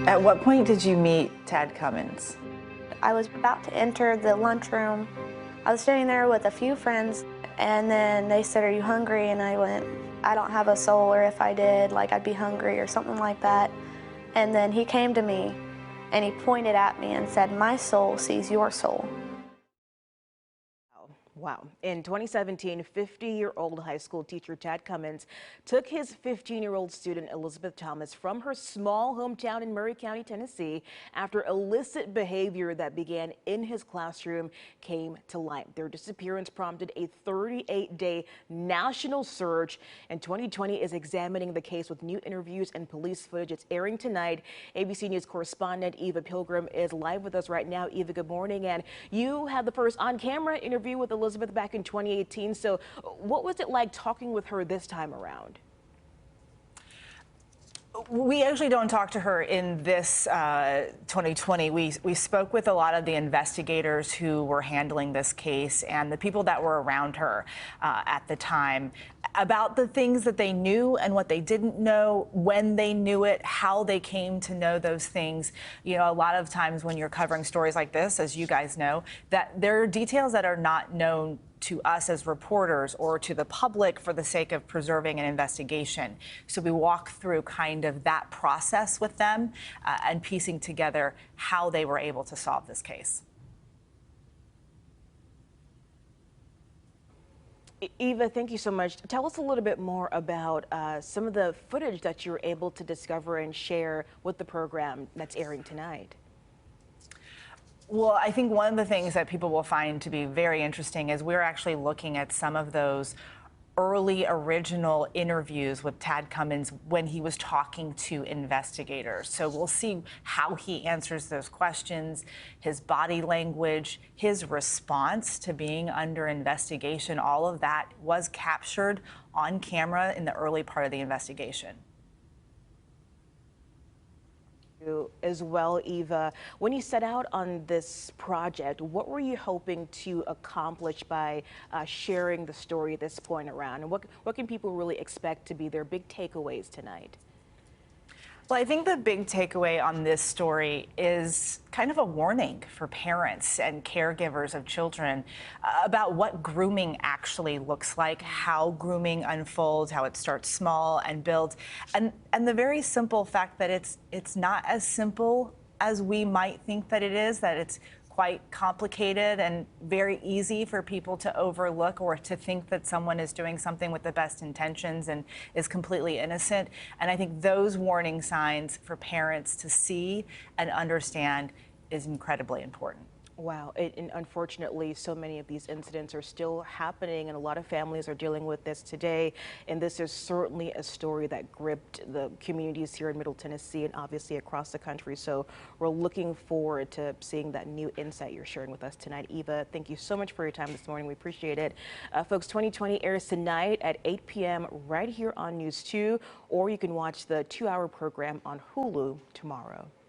At what point did you meet Tad Cummins? I was about to enter the lunchroom. I was sitting there with a few friends, and then they said, "Are you hungry?" And I went, "I don't have a soul, or if I did, like I'd be hungry," or something like that. And then he came to me, and he pointed at me and said, "My soul sees your soul." Wow. In 2017, 50-year-old high school teacher Tad Cummins took his 15-year-old student Elizabeth Thomas from her small hometown in Murray County, Tennessee, after illicit behavior that began in his classroom came to light. Their disappearance prompted a 38-day national search, and 2020 is examining the case with new interviews and police footage. It's airing tonight. ABC News correspondent Eva Pilgrim is live with us right now. Eva, good morning. And you had the first on-camera interview with Elizabeth back in 2018. So what was it like talking with her this time around? We actually don't talk to her in this 2020. We spoke with a lot of the investigators who were handling this case and the people that were around her at the time about the things that they knew and what they didn't know, when they knew it, how they came to know those things. You know, a lot of times when you're covering stories like this, as you guys know, that there are details that are not known to us as reporters or to the public for the sake of preserving an investigation. So we walk through kind of that process with them and piecing together how they were able to solve this case. Eva, thank you so much. Tell us a little bit more about some of the footage that you were able to discover and share with the program that's airing tonight. Well, I think one of the things that people will find to be very interesting is we're actually looking at some of those early original interviews with Tad Cummins when he was talking to investigators. So we'll see how he answers those questions, his body language, his response to being under investigation. All of that was captured on camera in the early part of the investigation. As well, Eva, when you set out on this project, what were you hoping to accomplish by sharing the story at this point around? And what can people really expect to be their big takeaways tonight? Well, I think the big takeaway on this story is kind of a warning for parents and caregivers of children about what grooming actually looks like, how grooming unfolds, how it starts small and builds, and the very simple fact that it's not as simple as we might think that it is, that it's quite complicated and very easy for people to overlook or to think that someone is doing something with the best intentions and is completely innocent. And I think those warning signs for parents to see and understand is incredibly important. Wow. And unfortunately, so many of these incidents are still happening, and a lot of families are dealing with this today. And this is certainly a story that gripped the communities here in Middle Tennessee and obviously across the country. So we're looking forward to seeing that new insight you're sharing with us tonight. Eva, thank you so much for your time this morning. We appreciate it. Folks, 2020 airs tonight at 8 p.m. right here on News 2, or you can watch the 2-hour program on Hulu tomorrow.